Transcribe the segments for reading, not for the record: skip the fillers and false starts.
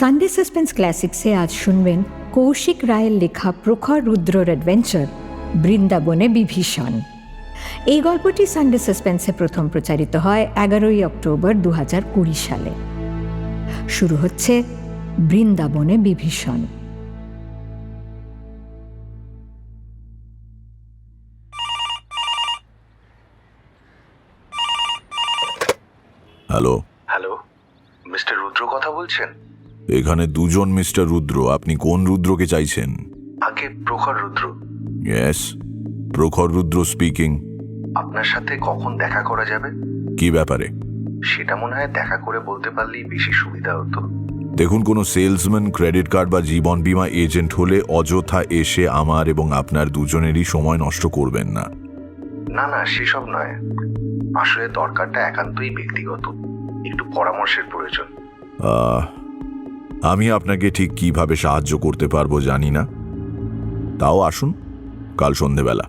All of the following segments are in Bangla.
সানডে সাসপেন্স ক্লাসিক্সে আজ শুনবেন কৌশিক রায়ের লেখা প্রখর রুদ্রর অ্যাডভেঞ্চার বৃন্দাবনে বিভীষণ। এই গল্পটি সানডে সাসপেন্সে প্রথম প্রচারিত হয় 11 অক্টোবর 2020 সালে। শুরু হচ্ছে বৃন্দাবনে বিভীষণ। হ্যালো হ্যালো, মিস্টার রুদ্র কথা বলছেন? এখানে দুজন মিস্টার রুদ্র। আপনি কোন রুদ্রকে চাইছেন? আগে প্রখর রুদ্র। ইয়েস, প্রখর রুদ্র স্পিকিং। আপনার সাথে কখন দেখা করা যাবে? কি ব্যাপারে? সেটা মনে হয় দেখা করে বলতে পারলেই বেশি সুবিধা হতো। দেখুন, কোনো সেলসম্যান, ক্রেডিট কার্ড বা জীবন বীমা এজেন্ট হলে অযথা এসে আমার এবং আপনার দুজনেরই সময় নষ্ট করবেন না। না না, সেসব নয়, আসলে দরকারটা একান্তই ব্যক্তিগত, একটু পরামর্শের প্রয়োজন। আমি আপনাকে ঠিক কিভাবে সাহায্য করতে পারবো জানি না, তাও আসুন কাল সন্ধেবেলা।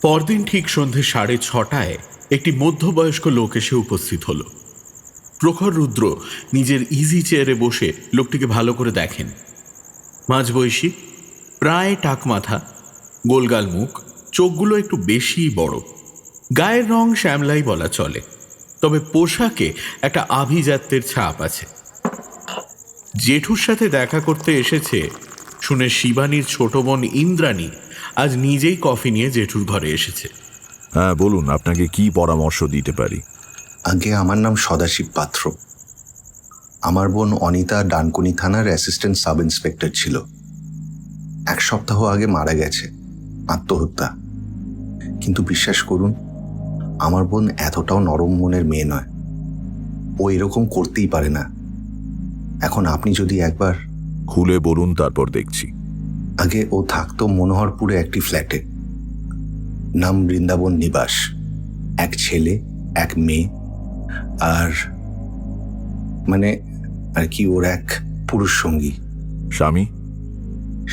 পরদিন ঠিক সন্ধে 6:30 একটি মধ্যবয়স্ক লোক এসে উপস্থিত হল। প্রখর রুদ্র নিজের ইজি চেয়ারে বসে লোকটিকে ভালো করে দেখেন। মাঝবয়সী, প্রায় টাক মাথা, গোলগাল মুখ, চোখগুলো একটু বেশি বড়। গায়ের রং শ্যামলাই বলা চলে, তবে পোশাকে একটা আভিজাত্যের ছাপ আছে। জেঠুর সাথে দেখা করতে এসেছে শুনে শিবানীর ছোট বোন ইন্দ্রাণী আজ নিজেই কফি নিয়ে জেঠুর ঘরে এসেছে। হ্যাঁ বলুন, আপনাকে কি পরামর্শ দিতে পারি? আগে আমার নাম সদাশিব পাত্র। আমার বোন অনিতা ডানকুনি থানার অ্যাসিস্ট্যান্ট সাব ইন্সপেক্টর ছিল। 1 সপ্তাহ আগে মারা গেছে, আত্মহত্যা। কিন্তু বিশ্বাস করুন, আমার বোন এতটাও নরম মনের মেয়ে নয়, ও এরকম করতেই পারে না। এখন আপনি যদি একবার খুলে বলুন, তারপর দেখছি। আগে ও থাকতো মনোহরপুরে একটি ফ্ল্যাটে, নাম বৃন্দাবন নিবাস। 1 ছেলে, 1 মেয়ে, আর ওর 1 পুরুষ সঙ্গী।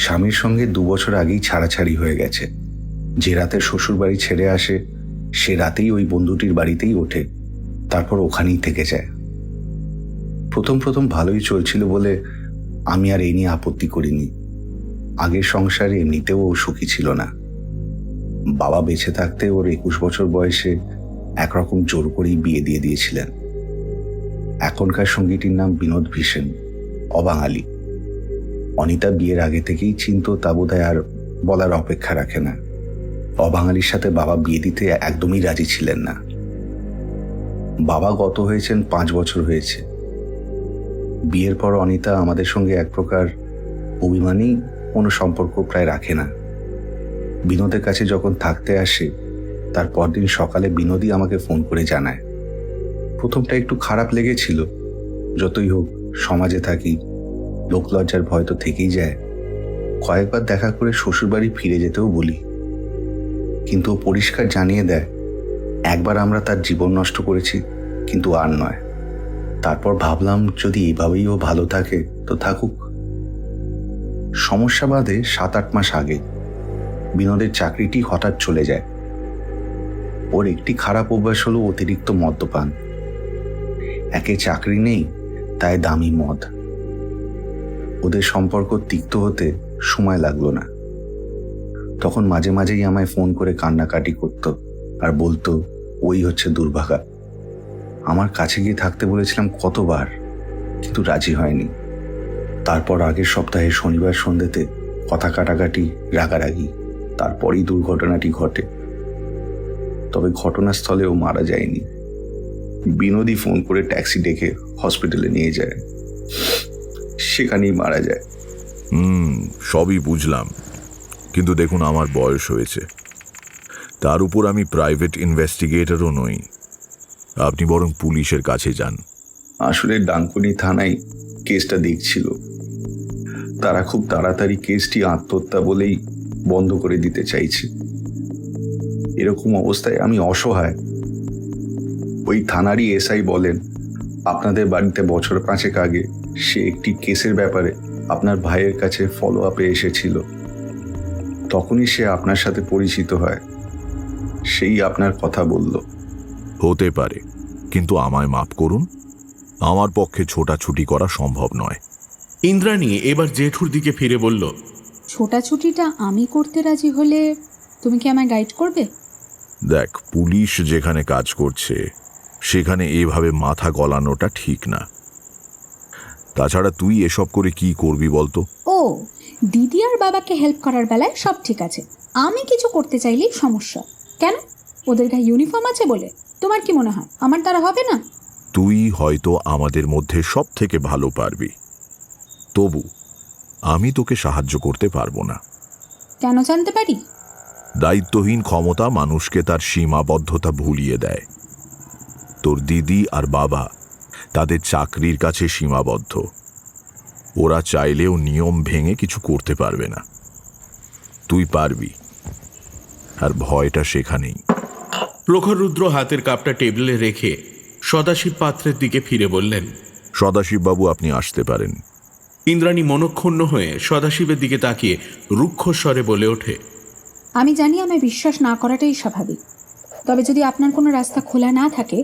স্বামীর সঙ্গে 2 বছর আগেই ছাড়াছাড়ি হয়ে গেছে। যে রাতে শ্বশুর বাড়ি ছেড়ে আসে, সে রাতেই ওই বন্ধুটির বাড়িতেই ওঠে, তারপর ওখানেই থেকে যায়। প্রথম ভালোই চলছিল বলে আমি আর এই নিয়ে আপত্তি করিনি। আগের সংসারে এমনিতেও ও সুখী ছিল না। বাবা বেঁচে থাকতে ওর 21 বছর বয়সে একরকম জোর করেই বিয়ে দিয়ে দিয়েছিলেন। এখনকার সঙ্গীটির নাম বিনোদ ভীষণ, অবাঙালি। অনিতা বিয়ের আগে থেকেই চিনত, তা বোধহয় আর বলার অপেক্ষা রাখে না। অবাঙালির সাথে বাবা বিয়ে দিতে একদমই রাজি ছিলেন না। বাবা গত হয়েছেন 5 বছর হয়েছে। বিয়ের পর অনিতা আমাদের সঙ্গে এক প্রকার অভিমানী, কোনো সম্পর্ক প্রায় রাখে না। বিনোদের কাছে যখন থাকতে আসে, তার পরদিন সকালে বিনোদই আমাকে ফোন করে জানায়। প্রথমটা একটু খারাপ লেগেছিল, যতই হোক সমাজে থাকি, লোকলজ্জার ভয় তো থেকেই যায়। কয়েকবার দেখা করে শ্বশুরবাড়ি ফিরে যেতেও বলি, কিন্তু ও পরিষ্কার জানিয়ে দেয় একবার আমরা তার জীবন নষ্ট করেছি, কিন্তু আর নয়। তারপর ভাবলাম, যদি এইভাবেই ও ভালো থাকে তো থাকুক। সমস্যা বাদে 7-8 মাস আগে বিনোদের চাকরিটি হঠাৎ চলে যায়। ওর একটি খারাপ অভ্যাস হলো অতিরিক্ত মদ্যপান। একে চাকরি নেই, তাই দামি মদ। ওদের সম্পর্ক তিক্ত হতে সময় লাগলো না। তখন মাঝে মাঝেই আমায় ফোন করে কান্নাকাটি করতো আর বলতো ওই হচ্ছে দুর্ভাগা। আমার কাছে গিয়ে থাকতে বলেছিলাম কতবার, কিন্তু রাজি হয়নি। তারপর আগের সপ্তাহে শনিবার সন্ধ্যেতে কথা কাটাকাটি, রাগারাগি, তারপরই দুর্ঘটনাটি ঘটে। তবে ঘটনাস্থলে ও মারা যায়নি। বিনোদই ফোন করে ট্যাক্সি ডেকে হসপিটালে নিয়ে যায়, সেখানেই মারা যায়। সবই বুঝলাম, কিন্তু দেখুন, আমার বয়স হয়েছে, তার উপর আমি প্রাইভেট ইনভেস্টিগেটরও নই। আপনি বরং পুলিশের কাছে যান। আসলে ডানকুনি থানায় কেসটা দেখছিল, তারা খুব তাড়াতাড়ি কেসটি আত্মহত্যা বলেই বন্ধ করে দিতে চাইছে। এরকম অবস্থায় আমি অসহায়। ওই থানারই এসআই বলেন, আপনাদের বাড়িতে বছর 5 আগে সে একটি কেসের ব্যাপারে আপনার ভাইয়ের কাছে ফলো আপে এসেছিল। তখনই সে আপনার সাথে পরিচিত হয়, সেই আপনার কথা বলল। হতে পারে, কিন্তু আমায় মাফ করুন, আমার পক্ষে ছোটাছুটি করা সম্ভব নয়। ইন্দ্রাণী এবার জেঠুর দিকে ফিরে বলল, ছোটাছুটিটা আমি করতে রাজি হলে তুমি কি আমায় গাইড করবে? দেখ, পুলিশ যেখানে কাজ করছে সেখানে এভাবে মাথা গলানোটা ঠিক না। তাছাড়া তুই এসব করে কি করবি বলতো? ও, দিদি আর বাবাকে হেল্প করার বেলায় সব ঠিক আছে, আমি কিছু করতে চাইলেই সমস্যা। কেন? ওদের গায়ে ইউনিফর্ম আছে বলে? তোমার কি মনে হয় আমার দ্বারা হবে না? তুই হয়তো আমাদের মধ্যে সব থেকে ভালো পারবি, তবু আমি তোকে সাহায্য করতে পারবো না। কেন জানতে পারি? দায়িত্বহীন ক্ষমতা মানুষকে তার সীমাবদ্ধতা ভুলিয়ে দেয়। তোর দিদি আর বাবা তাদের চাকরির কাছে সীমাবদ্ধ, ওরা চাইলেও নিয়ম ভেঙে কিছু করতে পারবে না। তুই পারবি, আর ভয়টা সেখানেই। প্রখর রুদ্র হাতের কাপটা টেবিলে রেখে সদাশিব পাত্রের দিকে ফিরে বললেন, সদাশিববাবু, আপনি আসতে পারেন। ইন্দ্রাণী মনক্ষুণ্ণ হয়ে সদাশিবের দিকে তাকিয়ে রুক্ষ স্বরে বলে ওঠে, আমি জানি আমায় বিশ্বাস না করাটাই স্বাভাবিক, তবে যদি আপনার কোনো রাস্তা খোলা না থাকে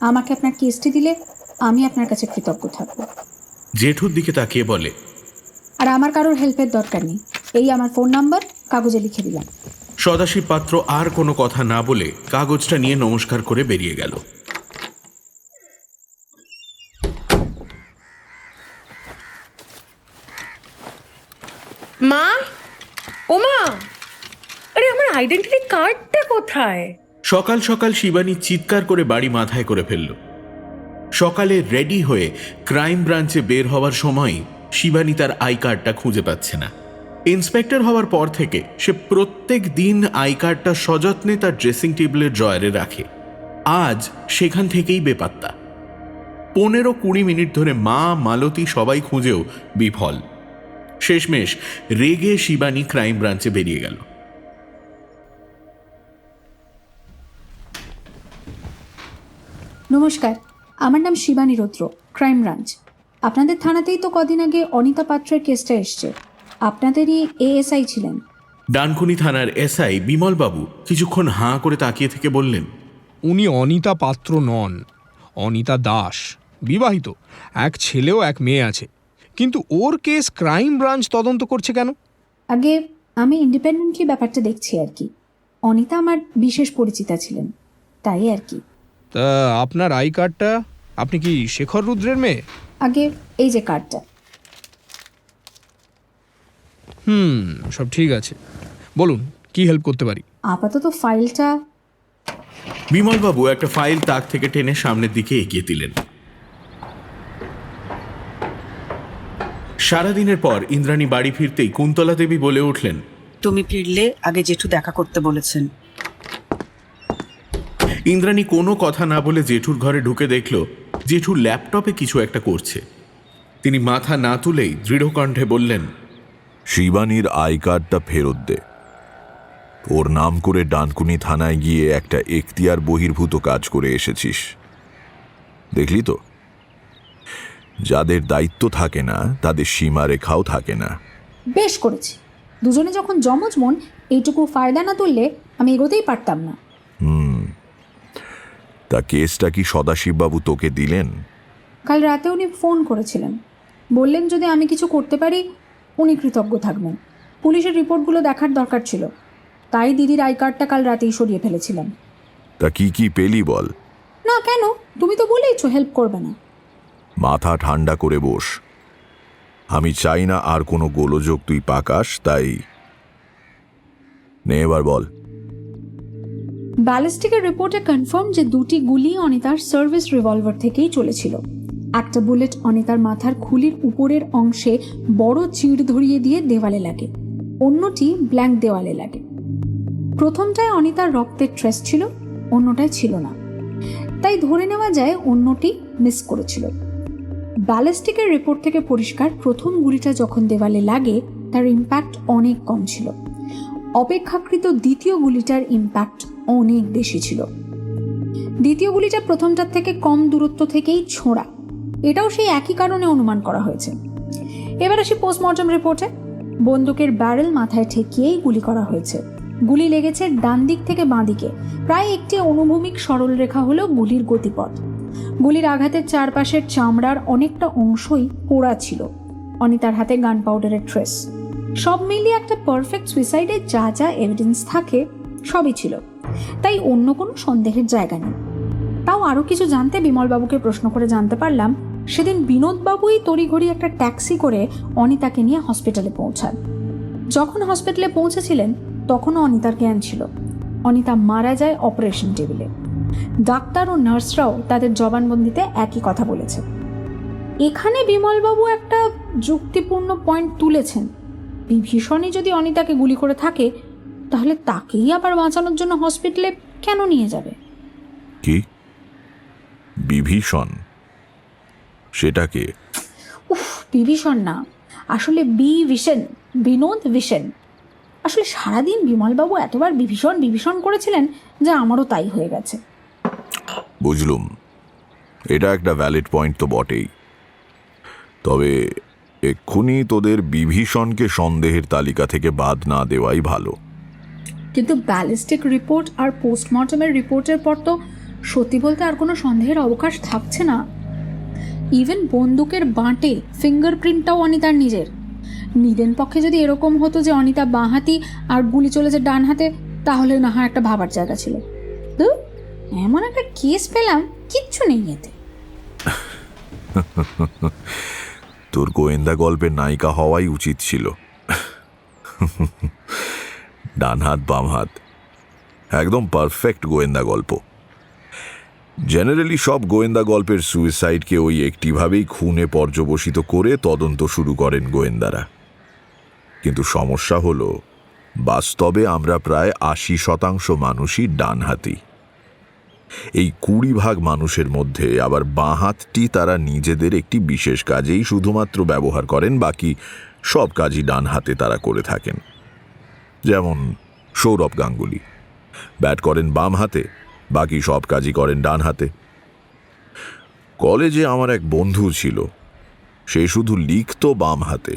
আমাকে আপনার কেসটি দিলে আমি আপনার কাছে কৃতজ্ঞ থাকব। জেঠুর দিকে তাকিয়ে বলে, আর আমার কারোর হেল্পের দরকার নেই, এই আমার ফোন নাম্বার, কাগজে লিখে দিলাম। সদাশিব পাত্র আর কোনো কথা না বলে কাগজটা নিয়ে নমস্কার করে বেরিয়ে গেল। মা, ও মা, আরে আমার আইডেন্টিটি কার্ডটা কোথায়? সকাল সকাল শিবানী চিৎকার করে বাড়ি মাথায় করে ফেলল। সকালে রেডি হয়ে ক্রাইম ব্রাঞ্চে বের হওয়ার সময় শিবানী তার আই কার্ডটা খুঁজে পাচ্ছে না। ইন্সপেক্টর হওয়ার পর থেকে সে প্রত্যেক দিন আই কার্ডটা সযত্নে তার ড্রেসিং টেবিলের ড্রয়ারে রাখে। আজ সেখান থেকেই বেপাত্তা। 15-20 মিনিট ধরে মা, মালতী সবাই খুঁজেও বিফল। শেষমেশ রেগে শিবানী ক্রাইম ব্রাঞ্চে বেরিয়ে গেল। নমস্কার, আমার নাম শিবানী রুদ্র, ক্রাইম ব্রাঞ্চ। আপনাদের থানাতেই তো কদিন আগে অনিতা পাত্রের কেসটা এসছে। আপনাদেরই এএসআই ছিলেন। ডানকুনি থানার এসআই বিমলবাবু কিছুক্ষণ হাঁ করে তাকিয়ে থেকে বললেন, উনি অনিতা পাত্র নন, অনিতা দাস, বিবাহিত, এক ছেলেও এক মেয়ে আছে। কিন্তু ওর কেস ক্রাইম ব্রাঞ্চ তদন্ত করছে কেন? আগে আমি ইন্ডিপেন্ডেন্টলি ব্যাপারটা দেখছি আর কি। অনিতা আমার বিশেষ পরিচিতা ছিলেন, তাই আর কি। তা আপনার আই কার্ডটা, আপনি কি শেখর রুদ্রের মেয়ে? আগে এই যে কার্ডটা। সব ঠিক আছে, বলুন কি হেল্প করতে পারি? আপাতত ফাইলটা। বিমলবাবু একটা ফাইল তাক থেকে টেনে সামনের দিকে এগিয়ে দিলেন। সারাদিনের পর ইন্দ্রাণী বাড়ি ফিরতেই কুন্তলা দেবী বলে উঠলেন, তুমি ফিরলে আগে জেঠু দেখা করতে বলেছেন। ইন্দ্রাণী কোনো কথা না বলে জেঠুর ঘরে ঢুকে দেখল জেঠু ল্যাপটপে কিছু একটা করছে। তিনি মাথা না তুলেই দৃঢ় কণ্ঠে বললেন, শিবানীর আই কার্ডটা ফেরত দে। ওর নাম করে ডানকুনি থানায় গিয়ে একটা এখতিয়ার বহির্ভূত কাজ করে এসেছিস। দেখলি তো, যাদের দায়িত্ব থাকে না তাদের সীমারেখাও থাকে না। বেশ করেছি, দুজনে যখন জমজ মন, এইটুকু ফায়দা না তুললে আমি এগোতেই পারতাম না। তা কেসটা কি সদাশিববাবু তোকে দিলেন? কাল রাতে উনি ফোন করেছিলেন, বললেন যদি আমি কিছু করতে পারি উনি কৃতজ্ঞ থাকবেন। পুলিশের রিপোর্টগুলো দেখার দরকার ছিল, তাই দিদির আই কার্ডটা কাল রাতেই সরিয়ে ফেলেছিলাম। তা কি কি পেলি বল। না কেন, তুমি তো বলেইছো হেল্প করবে না। মাথা ঠান্ডা করে বস, আমি চাই না আর কোনো গোলযোগ তুই পাকাস, তাই নে এবার বল। ব্যালিস্টিকের রিপোর্টে কনফার্ম যে দুটি গুলি অনিতার সার্ভিস রিভলভার থেকেই চলেছিল। একটা বুলেট অনিতার মাথার খুলির উপরের অংশে বড় চিড় ধরিয়ে দিয়ে দেওয়ালে লাগে, অন্যটি ব্ল্যাঙ্ক দেওয়ালে লাগে। প্রথমটায় অনিতার রক্তের ট্রেস ছিল, অন্যটায় ছিল না, তাই ধরে নেওয়া যায় অন্যটি মিস করেছিল। ব্যালিস্টিকের রিপোর্ট থেকে পরিষ্কার প্রথম গুলিটা যখন দেওয়ালে লাগে তার ইম্প্যাক্ট অনেক কম ছিল, অপেক্ষাকৃত দ্বিতীয় গুলিটার ইম্প্যাক্ট অনেক বেশি ছিল। দ্বিতীয় গুলিটা প্রথমটার থেকে কম দূরত্ব থেকেই ছোঁড়া, এটাও সেই একই কারণে অনুমান করা হয়েছে। এবার আসি পোস্টমর্টম রিপোর্টে। বন্দুকের ব্যারেল মাথায় ঠেকিয়েই গুলি করা হয়েছে, গুলি লেগেছে ডান দিক থেকে বাঁ দিকে, প্রায় একটি অনুভূমিক সরল রেখা হলো গুলির গতিপথ। গুলির আঘাতের চারপাশের চামড়ার অনেকটা অংশই পোড়া ছিল। অনিতার হাতে গান পাউডারের ট্রেস। সব মিলিয়ে একটা পারফেক্ট সুইসাইডে যা যা এভিডেন্স থাকে সবই ছিল, তাই অন্য কোনো সন্দেহের জায়গা নেই। তাও আরও কিছু জানতে বিমলবাবুকে প্রশ্ন করে জানতে পারলাম সেদিন বিনোদবাবুই তড়িঘড়ি একটা ট্যাক্সি করে অনিতাকে নিয়ে হসপিটালে পৌঁছান। যখন হসপিটালে পৌঁছেছিলেন তখনও অনিতার জ্ঞান ছিল। অনিতা মারা যায় অপারেশন টেবিলে। ডাক্তার ও নার্সরাও তাদের জবানবন্দিতে একই কথা বলেছে। এখানে বিমলবাবু একটা যুক্তিপূর্ণ পয়েন্ট তুলেছেন। বিভীষণই যদি অনিতাকে গুলি করে থাকে তাহলে তাকেই আবার বাঁচানোর জন্য হসপিটালে কেন নিয়ে যাবে? কি বিভীষণ? সেটাকে বিভীষণ না, আসলে বিভীষণ, বিনোদ ভীষণ। আসলে সারাদিন বিমলবাবু এতবার বিভীষণ বিভীষণ করেছিলেন যে আমারও তাই হয়ে গেছে। বুঝলুম, এটা একটা ভ্যালিড পয়েন্ট তো বটেই। তবে এক্ষুনি তোদের বিভীষণকে সন্দেহের তালিকা থেকে বাদ না দেওয়াই ভালো। কিন্তু ব্যালিস্টিক রিপোর্ট আর পোস্টমর্টমের রিপোর্টের পর তো সত্যি বলতে আর কোনো সন্দেহের অবকাশ থাকছে না। ইভেন বন্দুকের বাঁটে ফিঙ্গারপ্রিন্টটাও অনিতার নিজের। নিদেন পক্ষে যদি এরকম হতো যে অনিতা বাঁ হাতি আর গুলি চলেছে ডান হাতে, তাহলে না হয় একটা ভাবার জায়গা ছিল। তো এমন একটা কেস পেলাম, কিচ্ছু নেই এতে। তোর গোয়েন্দা গল্পের নায়িকা হওয়াই উচিত ছিল। ডান হাত বাম হাত, একদম পারফেক্ট গোয়েন্দা গল্প। জেনারেলি সব গোয়েন্দা গল্পের সুইসাইডকে ওই একটিভাবেই খুনে পর্যবসিত করে তদন্ত শুরু করেন গোয়েন্দারা। কিন্তু সমস্যা হলো, বাস্তবে আমরা প্রায় 80% মানুষই ডানহাতি। এই 20% মানুষের মধ্যে আবার বাঁ হাতটি তারা নিজেদের একটি বিশেষ কাজেই শুধুমাত্র ব্যবহার করেন, বাকি সব কাজই ডান হাতে তারা করে থাকেন। যেমন সৌরভ গাঙ্গুলি ব্যাট করেন বাম হাতে, বাকি সব কাজই করেন ডান হাতে। কলেজে আমার এক বন্ধু ছিল, সে শুধু লিখত বাম হাতে,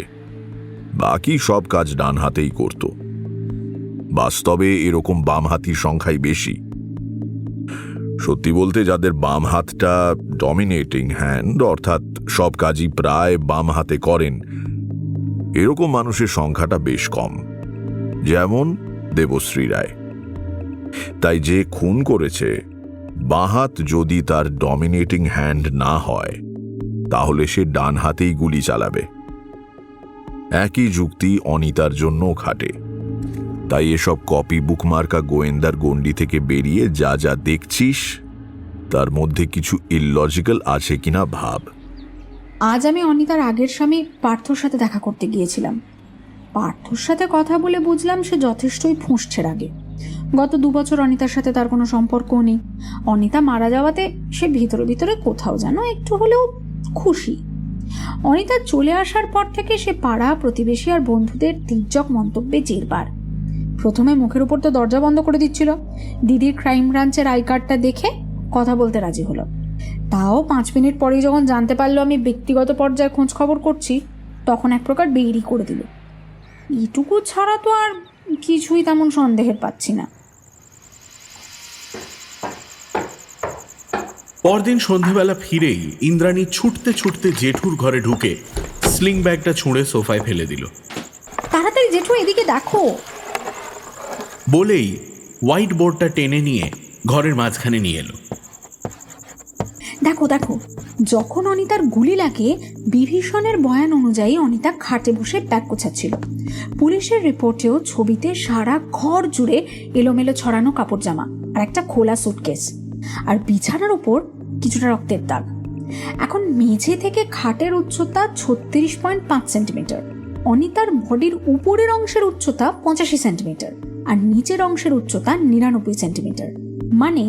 বাকি সব কাজ ডান হাতেই করত। বাস্তবে এরকম বাম হাতির সংখ্যাই বেশি। সত্যি বলতে যাদের বাম হাতটা ডমিনেটিং হ্যান্ড, অর্থাৎ সব কাজই প্রায় বাম হাতে করেন, এরকম মানুষের সংখ্যাটা বেশ কম, যেমন দেবশ্রী রায়। তাই যে খুন করেছে, বাঁ হাত যদি তার ডমিনেটিং হ্যান্ড না হয়, তাহলে সে ডান হাতেই গুলি চালাবে। একই যুক্তি অনিতার জন্যও খাটে। তাই এসব কপি বুকমার্কা গোয়েন্দার গণ্ডি থেকে বেরিয়ে যা যা দেখছিস, তার মধ্যে কিছু ইললজিক্যাল আছে কিনা ভাব। আজ আমি অনিতার আগের স্বামী পার্থর সাথে দেখা করতে গিয়েছিলাম। পার্থর সাথে কথা বলে বুঝলাম সে যথেষ্টই ফুঁসছে রাগে। গত 2 বছর অনিতার সাথে তার কোনো সম্পর্কও নেই। অনিতা মারা যাওয়াতে সে ভিতরে ভিতরে কোথাও যেন একটু হলেও খুশি। অনিতা চলে আসার পর থেকে সে পাড়া প্রতিবেশী আর বন্ধুদের তির্যক মন্তব্যে জেরবার। প্রথমে মুখের উপর তো দরজা বন্ধ করে দিচ্ছিল, দিদির ক্রাইম ব্রাঞ্চের আই কার্ডটা দেখে কথা বলতে রাজি হলো। তাও 5 মিনিট পরেই যখন জানতে পারলো আমি ব্যক্তিগত পর্যায়ে খোঁজ খবর করছি, তখন এক প্রকার বেইরি করে দিল। এটুকু ছাড়া তো আর কিছুই তেমন সন্দেহের পাচ্ছি না। পরদিন সন্ধেবেলা ফিরেই ইন্দ্রাণী ছুটতে ছুটতে জেঠুর ঘরে ঢুকে স্লিং ব্যাগটা ছুঁড়ে সোফায় ফেলে দিল। তাড়াতাড়ি জেঠু এদিকে দেখো বলেই হোয়াইট বোর্ডটা টেনে নিয়ে ঘরের মাঝখানে নিয়ে এলো। দেখো দেখো, যখন অনিতার গুলি লাগে, বিভীষণের বয়ান অনুযায়ী অনিতা খাটে বসে ব্যাগ গোছাচ্ছিল। পুলিশের রিপোর্টেও ছবিতে সারা ঘর জুড়ে এলোমেলো ছড়ানো কাপড় জামা আর একটা খোলা সুটকেস, আর বিছানার উপর কিছুটা রক্তের দাগ। এখন মেঝে থেকে খাটের উচ্চতা 36.5 সেন্টিমিটার, অনিতার বডির উপরের অংশের উচ্চতা 85 সেন্টিমিটার আর নিচের অংশের উচ্চতা 99 সেন্টিমিটার। মানে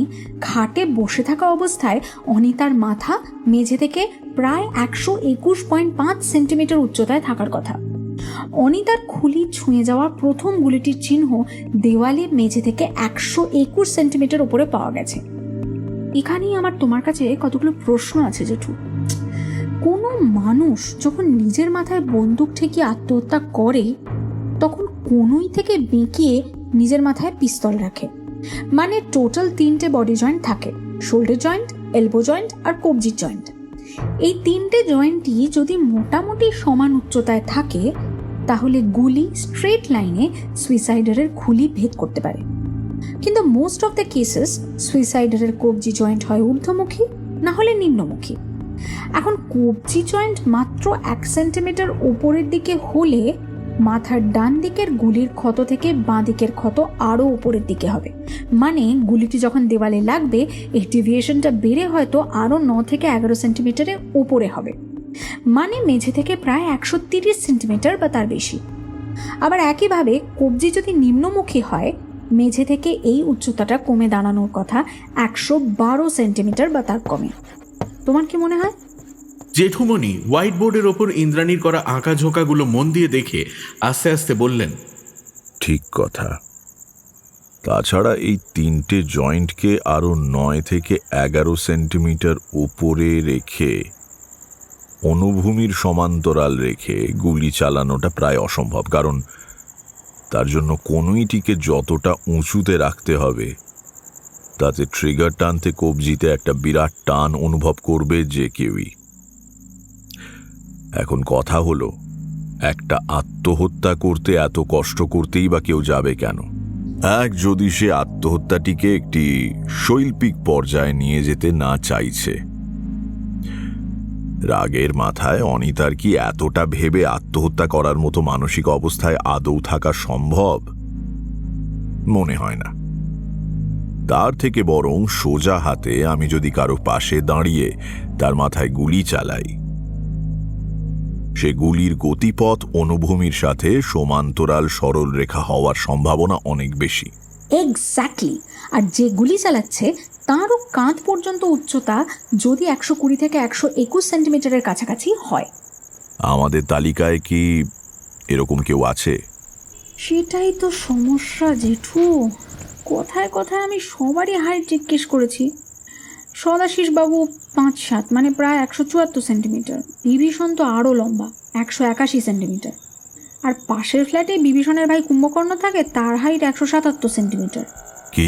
খাটে বসে থাকা অবস্থায় অনিতার মাথা মেঝে থেকে প্রায় 121.5 সেন্টিমিটার উচ্চতায় থাকার কথা। অনিতার খুলি ছুঁয়ে যাওয়া প্রথম গুলিটির চিহ্ন দেওয়ালে মেঝে থেকে 121 সেন্টিমিটার উপরে পাওয়া গেছে। এখানেই আমার তোমার কাছে কতগুলো প্রশ্ন আছে জেঠু। কোনো মানুষ যখন নিজের মাথায় বন্দুক ঠেকিয়ে আত্মহত্যা করে, তখন কোনোই থেকে বেঁকিয়ে নিজের মাথায় পিস্তল রাখে। মানে টোটাল 3টে বডি জয়েন্ট থাকে, শোল্ডার জয়েন্ট, এলবো জয়েন্ট আর কবজির জয়েন্ট। এই 3টে জয়েন্টই যদি মোটামুটি সমান উচ্চতায় থাকে তাহলে গুলি স্ট্রেট লাইনে সুইসাইডারের খুলি ভেদ করতে পারে। কিন্তু মোস্ট অফ দ্য কেসেস সুইসাইডারের কবজি জয়েন্ট হয় ঊর্ধ্বমুখী না হলে নিম্নমুখী। এখন কবজি জয়েন্ট মাত্র 1 সেন্টিমিটার উপরের দিকে হলে মাথার ডান দিকের গুলির ক্ষত থেকে বাঁ দিকের ক্ষত আরও উপরের দিকে হবে। মানে গুলিটি যখন দেওয়ালে লাগবে এই ডেভিয়েশনটা বেড়ে হয়তো আরও 9 থেকে 11 সেন্টিমিটারের উপরে হবে, মানে মেঝে থেকে প্রায় 130 সেন্টিমিটার বা তার বেশি। আবার একইভাবে কবজি যদি নিম্নমুখী হয় মেঝে থেকে এই উচ্চতাটা কমে দাঁড়ানোর কথা 112 সেন্টিমিটার বা তার কমে। তোমার কি মনে হয়? জেঠুমণি হোয়াইট বোর্ডের ওপর ইন্দ্রাণীর করা আঁকা ঝোঁকাগুলো মন দিয়ে দেখে আস্তে আস্তে বললেন, ঠিক কথা। তাছাড়া এই 3টে জয়েন্টকে আরো 9 থেকে 11 সেন্টিমিটার উপরে রেখে অনুভূমির সমান্তরাল রেখে গুলি চালানোটা প্রায় অসম্ভব, কারণ তার জন্য কনুইটিকে যতটা উঁচুতে রাখতে হবে তাতে ট্রিগার টানতে কবজিতে একটা বিরাট টান অনুভব করবে যে কেউই। এখন কথা হলো, একটা আত্মহত্যা করতে এত কষ্ট করতেই বা কেউ যাবে কেন? যদি সে আত্মহত্যাটিকে একটি শৈল্পিক পর্যায়ে নিয়ে যেতে না চাইছে। রাগের মাথায় অনিতার কি এতটা ভেবে আত্মহত্যা করার মতো মানসিক অবস্থায় আদৌ থাকা সম্ভব? মনে হয় না। তার থেকে বরং সোজা হাতে আমি যদি কারো পাশে দাঁড়িয়ে তার মাথায় গুলি চালাই, সে গুলির গতিপথ অনুভূমির সাথে সমান্তরাল সরল রেখা হওয়ার সম্ভাবনা অনেক বেশি। এক্স্যাক্টলি। আর যে গুলি চালাচ্ছে তারও কাঁধ পর্যন্ত উচ্চতা যদি 120 থেকে 121 সেন্টিমিটারের কাছাকাছি হয়। আমাদের তালিকায় কি এরকম কেউ আছে? সেটাই তো সমস্যা জেঠু। কথায় কথায় আমি সবারই হাইট জিজ্ঞেস করেছি। সদাশিস বাবু 5'7", মানে প্রায় 174 সেন্টিমিটার। বিভীষণ তো আরও লম্বা, 181 সেন্টিমিটার। আর পাশের ফ্ল্যাটে বিভীষণের ভাই কুম্ভকর্ণ থাকে, তার হাইট 177 সেন্টিমিটার। কি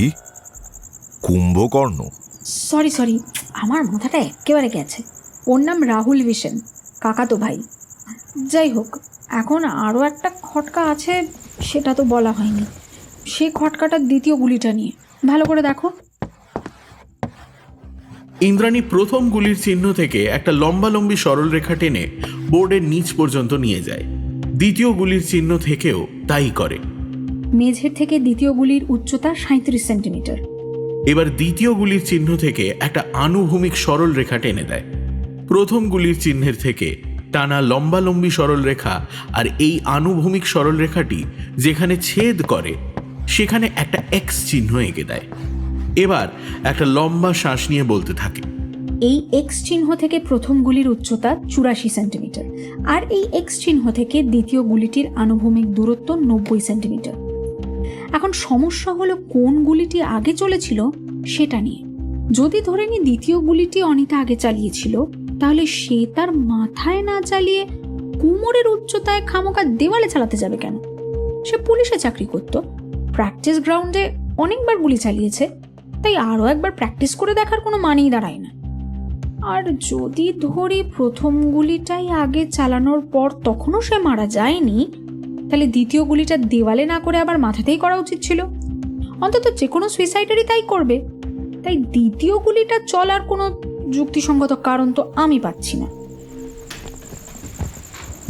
কুম্ভকর্ণ? সরি, আমার মাথাটা একেবারে গেছে। ওর নাম রাহুল ভিশন, কাকাতো ভাই। যাই হোক, এখন আরও একটা খটকা আছে, সেটা তো বলা হয়নি। সে খটকাটার দ্বিতীয় গুলিটা নিয়ে ভালো করে দেখো। ইন্দ্রাণী প্রথম গুলির চিহ্ন থেকে একটা লম্বালম্বি সরল রেখা টেনে বোর্ডের নিচ পর্যন্ত নিয়ে যায়। দ্বিতীয় গুলির চিহ্ন থেকেও তাই করে। মেঝের থেকে দ্বিতীয় গুলির উচ্চতা 37 সেন্টিমিটার। এবার দ্বিতীয় গুলির চিহ্ন থেকে একটা আনুভূমিক সরল রেখা টেনে দেয়। প্রথম গুলির চিহ্নের থেকে টানা লম্বালম্বি সরল রেখা আর এই আনুভূমিক সরল রেখাটি যেখানে ছেদ করে সেখানে একটা এক্স চিহ্ন এঁকে দেয়। এবার একটা লম্বা শ্বাস নিয়ে বলতে থাকে, এই এক্স চিহ্ন থেকে প্রথম গুলির উচ্চতা 84 সেন্টিমিটার আর এই এক্স চিহ্ন থেকে দ্বিতীয় গুলিটির আনুভূমিক দূরত্ব 90 সেন্টিমিটার। এখন সমস্যা হলো কোন গুলিটি আগে চলেছিল সেটা নিয়ে। যদি ধরে নি দ্বিতীয় গুলিটি অনিতা আগে চালিয়েছিল, তাহলে সে তার মাথায় না চালিয়ে কোমরের উচ্চতায় খামোকা দেওয়ালে চালাতে যাবে কেন? সে পুলিশে চাকরি করত, প্র্যাকটিস গ্রাউন্ডে অনেকবার গুলি চালিয়েছে, তাই আরও একবার প্র্যাকটিস করে দেখার কোনো মানেই দাঁড়ায় না। আর যদি ধরি প্রথম গুলিটাই আগে চালানোর পর তখনও সে মারা যায়নি, তাহলে দ্বিতীয় গুলিটা দেওয়ালে না করে আবার মাথাতেই করা উচিত ছিল। অন্তত যে কোনো সুইসাইডারই তাই করবে। তাই দ্বিতীয় গুলিটা চলার কোনো যুক্তিসঙ্গত কারণ তো আমি পাচ্ছি না।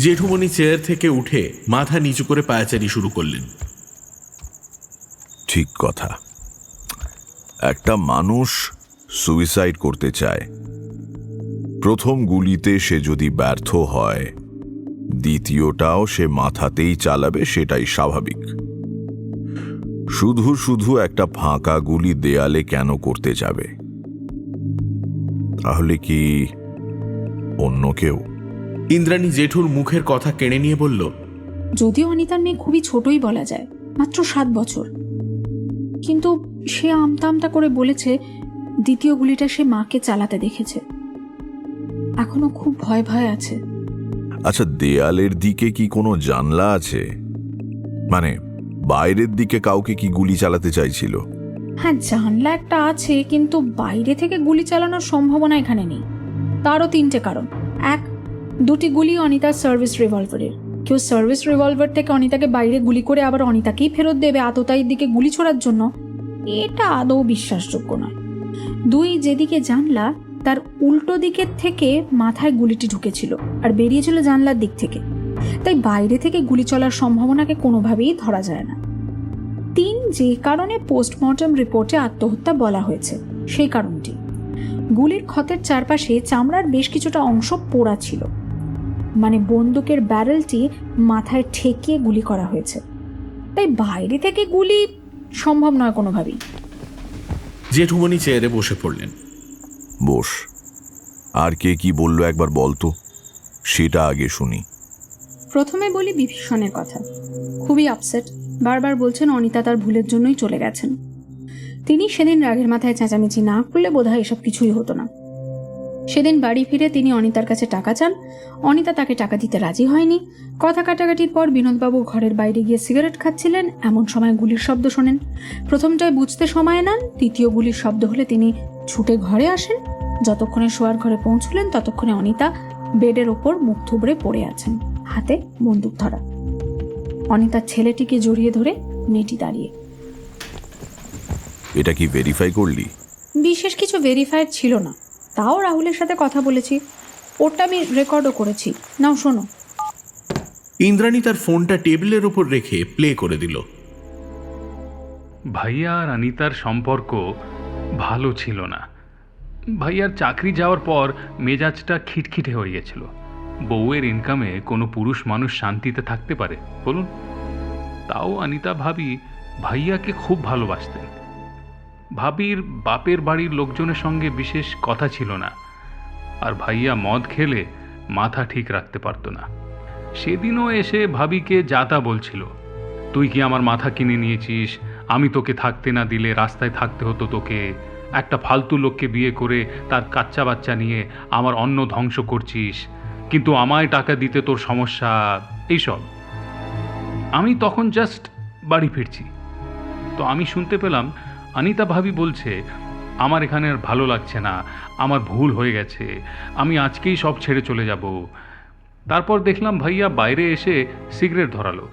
জেঠুমণি চেয়ার থেকে উঠে মাথা নিচু করে পায়াচারি শুরু করলেন। ঠিক কথা। একটা মানুষ সুইসাইড করতে চায়, প্রথম গুলিতে সে যদি ব্যর্থ হয়, দ্বিতীয়টাও সে মাথাতেই চালাবে, সেটাই স্বাভাবিক। শুধু শুধু একটা ফাঁকা গুলি দেয়ালে কেন করতে যাবে? তাহলে কি অন্য কেউ? ইন্দ্রাণী জেঠুর মুখের কথা কেড়ে নিয়ে বলল, যদিও অনিতার মেয়ে খুবই ছোটই বলা যায়, মাত্র 7 বছর, কিন্তু সে আমতা আমতা করে বলেছে দ্বিতীয় গুলিটা সে মাকে চালাতে দেখেছে। এখনো খুব ভয় ভয় আছে। আচ্ছা, দেয়ালের দিকে কি কোনো জানলা আছে? মানে বাইরের দিকে কাউকে কি গুলি চালাতে চাইছিল? হ্যাঁ, জানলা একটা আছে, কিন্তু বাইরে থেকে গুলি চালানোর সম্ভাবনা এখানে নেই। তারও তিনটে কারণ। এক, দুটি গুলি অনিতার সার্ভিস রিভলভারের। কেউ সার্ভিস রিভলভার থেকে অনিতাকে বাইরে গুলি করে আবার অনিতাকেই ফেরত দেবে আততায়ীর দিকে গুলি ছোড়ার জন্য, এটা আদৌ বিশ্বাসযোগ্য নয়। দুই, যেদিকে জানলা তার উল্টো দিকের থেকে মাথায় গুলিটি ঢুকেছিল আর বেরিয়েছিল জানলার দিক থেকে, তাই বাইরে থেকে গুলি চলার সম্ভাবনাকে কোনোভাবেই ধরা যায় না। তিন, যে কারণে পোস্টমর্টম রিপোর্টে আত্মহত্যা বলা হয়েছে সেই কারণটি, গুলির ক্ষতের চারপাশে চামড়ার বেশ কিছুটা অংশ পোড়া ছিল, মানে বন্দুকের ব্যারেলটি মাথায় ঠেকিয়ে গুলি করা হয়েছে, তাই বাইরে থেকে গুলি সম্ভব নয় কোনোভাবেই। জেঠুমনি চেয়ারে বসে পড়লেন। বস। আর কে কি বললো একবার বলতো, সেটা আগে শুনি। প্রথমে বলি বিভীষণের কথা। খুবই আপসেট, বারবার বলছেন অনিতা তার ভুলের জন্যই চলে গেছেন। তিনি সেদিন রাগের মাথায় চেঁচামেচি না করলে বোধহয় এসব কিছুই হতো না। সেদিন বাড়ি ফিরে তিনি অনিতার কাছে টাকা চান, অনিতা তাকে টাকা দিতে রাজি হয়নি। কথা কাটাকাটির পর বিনোদবাবু ঘরের বাইরে গিয়ে সিগারেট খাচ্ছিলেন, এমন সময় গুলির শব্দ শোনেন। প্রথমটায় বুঝতে সময় নেন, দ্বিতীয় গুলির শব্দ হলে তিনি ছুটে ঘরে আসেন। যতক্ষণে শোয়ার ঘরে পৌঁছলেন ততক্ষণে অনিতা বেডের ওপর মুখ থুবড়ে পড়ে আছেন, হাতে বন্দুক ধরা। অনিতার ছেলেটিকে জড়িয়ে ধরে মেয়েটি দাঁড়িয়ে। এটা কি ভেরিফাই করলি? বিশেষ কিছু ভেরিফাইড ছিল না, তাও রাহুলের সাথে কথা বলেছি, ওটা আমি রেকর্ডও করেছি। নাও শোনো। ইন্দ্রাণী তার ফোনটা টেবিলের উপর রেখে প্লে করে দিল। ভাইয়া আর অনিতার সম্পর্ক ভালো ছিল না। ভাইয়ার চাকরি যাওয়ার পর মেজাজটা খিটখিটে হয়ে গেছিল। বউয়ের ইনকামে কোনো পুরুষ মানুষ শান্তিতে থাকতে পারে বলুন? তাও অনিতা ভাবি ভাইয়াকে খুব ভালোবাসতেন। ভাবির বাপের বাড়ির লোকজনের সঙ্গে বিশেষ কথা ছিল না, আর ভাইয়া মদ খেলে মাথা ঠিক রাখতে পারত না। সেদিনও এসে ভাবিকে যাতা বলছিল, তুই কি আমার মাথা কিনে নিয়েছিস? আমি তোকে থাকতে না দিলে রাস্তায় থাকতে হতো তোকে। একটা ফালতু লোককে বিয়ে করে তার কাচ্চা বাচ্চা নিয়ে আমার অন্ন ধ্বংস করছিস, কিন্তু আমায় টাকা দিতে তোর সমস্যা, এইসব। আমি তখন জাস্ট বাড়ি ফিরছি, তো আমি শুনতে পেলাম অনিতা ভাবি বলছে, আমার এখানে আর ভালো লাগছে না, আমার ভুল হয়ে গেছে, আমি আজকেই সব ছেড়ে চলে যাব। তারপর দেখলাম ভাইয়া বাইরে এসে সিগারেট ধরালো,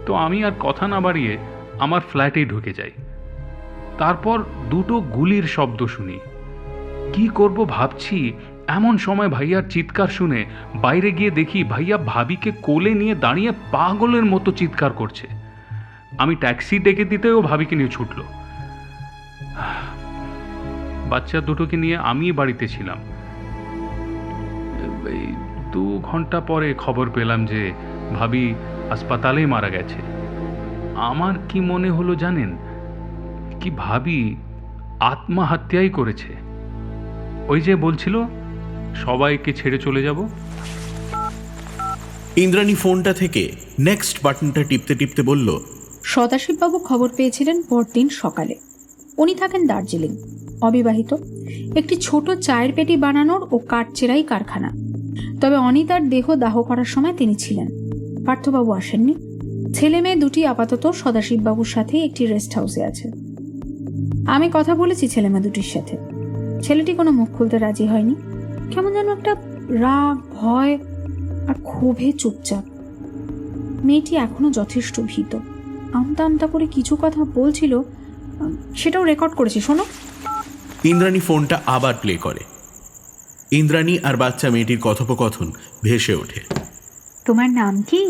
তো আমি আর কথা না বাড়িয়ে আমার ফ্ল্যাটেই ঢুকে যাই। তারপর দুটো গুলির শব্দ শুনি। কি করব ভাবছি, এমন সময় ভাইয়ার চিৎকার শুনে বাইরে গিয়ে দেখি ভাইয়া ভাবিকে কোলে নিয়ে দাঁড়িয়ে পাগলের মতো চিৎকার করছে। আমি ট্যাক্সি ডেকে দিতেও ভাবিকে নিয়ে ছুটল। বাচ্চা দুটোকে নিয়ে আমি বাড়িতে ছিলাম। এই 2 ঘন্টা পরে খবর পেলাম যে ভাবি হাসপাতালেই মারা গেছে। আমার কি মনে হলো জানেন, কি ভাবি আত্মহত্যাই করেছে। ওই যে বলছিল সবাইকে ছেড়ে চলে যাব। ইন্দ্রাণী ফোনটা থেকে নেক্সট বাটনটা টিপতে টিপতে বলল, সদাশিববাবু খবর পেয়েছিলেন পরদিন সকালে। উনি থাকেন দার্জিলিং, অবিবাহিত, একটি ছোট চায়ের পেটি বানানোর ও কাঠচেরাই কারখানা। তবে অনিতার দেহ দাহ করার সময় তিনি ছিলেন। পার্থবাবু আসেননি। ছেলে মেয়ে দুটি আপাতত সদাশিববাবুর সাথে একটি রেস্ট হাউসে আছে। আমি কথা বলেছি ছেলে মেয়ে দুটির সাথে। ছেলেটি কোনো মুখ খুলতে রাজি হয়নি, কেমন যেন একটা রাগ, ভয় আর ক্ষোভে চুপচাপ। মেয়েটি এখনো যথেষ্ট ভীত, আমতা আমতা করে কিছু কথা বলছিল, সেটাও রেকর্ড করেছি, শোনো। ইন্দ্রাণী ফোনটা আবার প্লে করে। ইন্দ্রাণী আর বাচ্চা মেয়েটির কথোপকথন ভেসে ওঠে। তোমার নাম কি?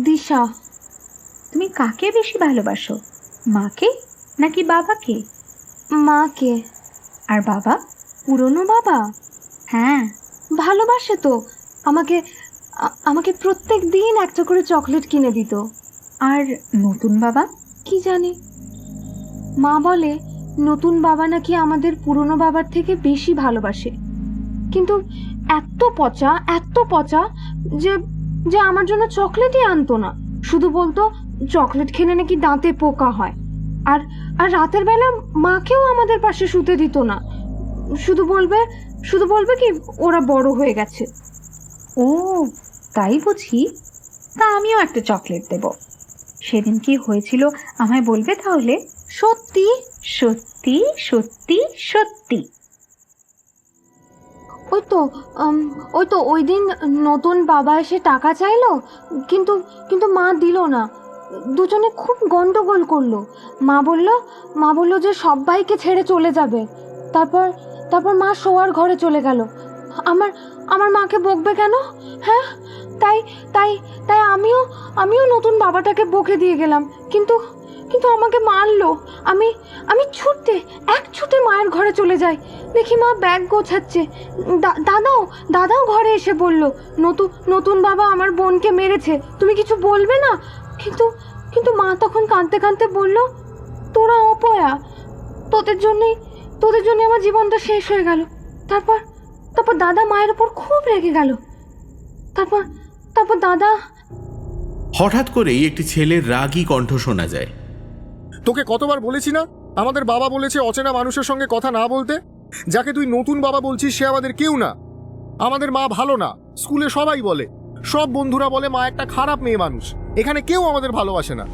দিশা। তুমি কাকে বেশি ভালোবাসো, মাকে নাকি বাবাকে? মাকে। আর বাবা? পুরনো বাবা? হ্যাঁ। ভালোবাসে তো, আমাকে আমাকে প্রত্যেক দিন একটা করে চকলেট কিনে দিত। আর নতুন বাবা? কি জানি, মা বলে নতুন বাবা নাকি আমাদের পুরনো বাবার থেকে বেশি ভালোবাসে, কিন্তু এত পচা যে যে আমার জন্য চকলেটই আনতো না। শুধু বলতো চকলেট খেলে নাকি দাঁতে পোকা হয়, আর আর রাতের বেলা মাকেও আমাদের পাশে শুতে দিত না। শুধু বলবে কি ওরা বড় হয়ে গেছে। ও তাই বুঝি, তা আমিও একটা চকলেট দেব। সেদিন কি হয়েছিল আমায় বলবে তাহলে? সত্যি সত্যি সত্যি সত্যি। ওই দিন নতুন বাবা এসে টাকা চাইলো, কিন্তু কিন্তু মা দিল না। দুজনে খুব গন্ডগোল করলো। মা বলল যে সবাইকে ছেড়ে চলে যাবে। তারপর মা শোয়ার ঘরে চলে গেল। আমার মাকে বকবে কেন? হ্যাঁ, তাই আমিও নতুন বাবাটাকে বকে দিয়ে গেলাম, কিন্তু আমাকে মারলো। আমি ছুটে মায়ের ঘরে চলে যাই। দেখি মা ব্যাগ গোছাচ্ছে। দাদাও ঘরে এসে বলল, নতুন বাবা আমার বোনকে মেরেছে, তুমি কিছু বলবে না? কিন্তু মা তখন কাঁদতে কাঁদতে বলল, তোরা অপয়া, তোদের জন্যই আমার জীবনটা শেষ হয়ে গেল। তারপর দাদা মায়ের উপর খুব রেগে গেল। তারপর দাদা। হঠাৎ করেই একটি ছেলের রাগী কণ্ঠ শোনা যায়। তোকে কতবার বলেছি না, আমাদের বাবা বলেছে অচেনা মানুষের সঙ্গে কথা না বলতে? যাকে তুই নতুন বাবা বলছিস সে আমাদের কেউ না। আমাদের মা ভালো না, স্কুলে সবাই বলে, সব বন্ধুরা বলে মা একটা খারাপ মেয়ে মানুষ। এখানে কেউ আমাদের ভালোবাসে না।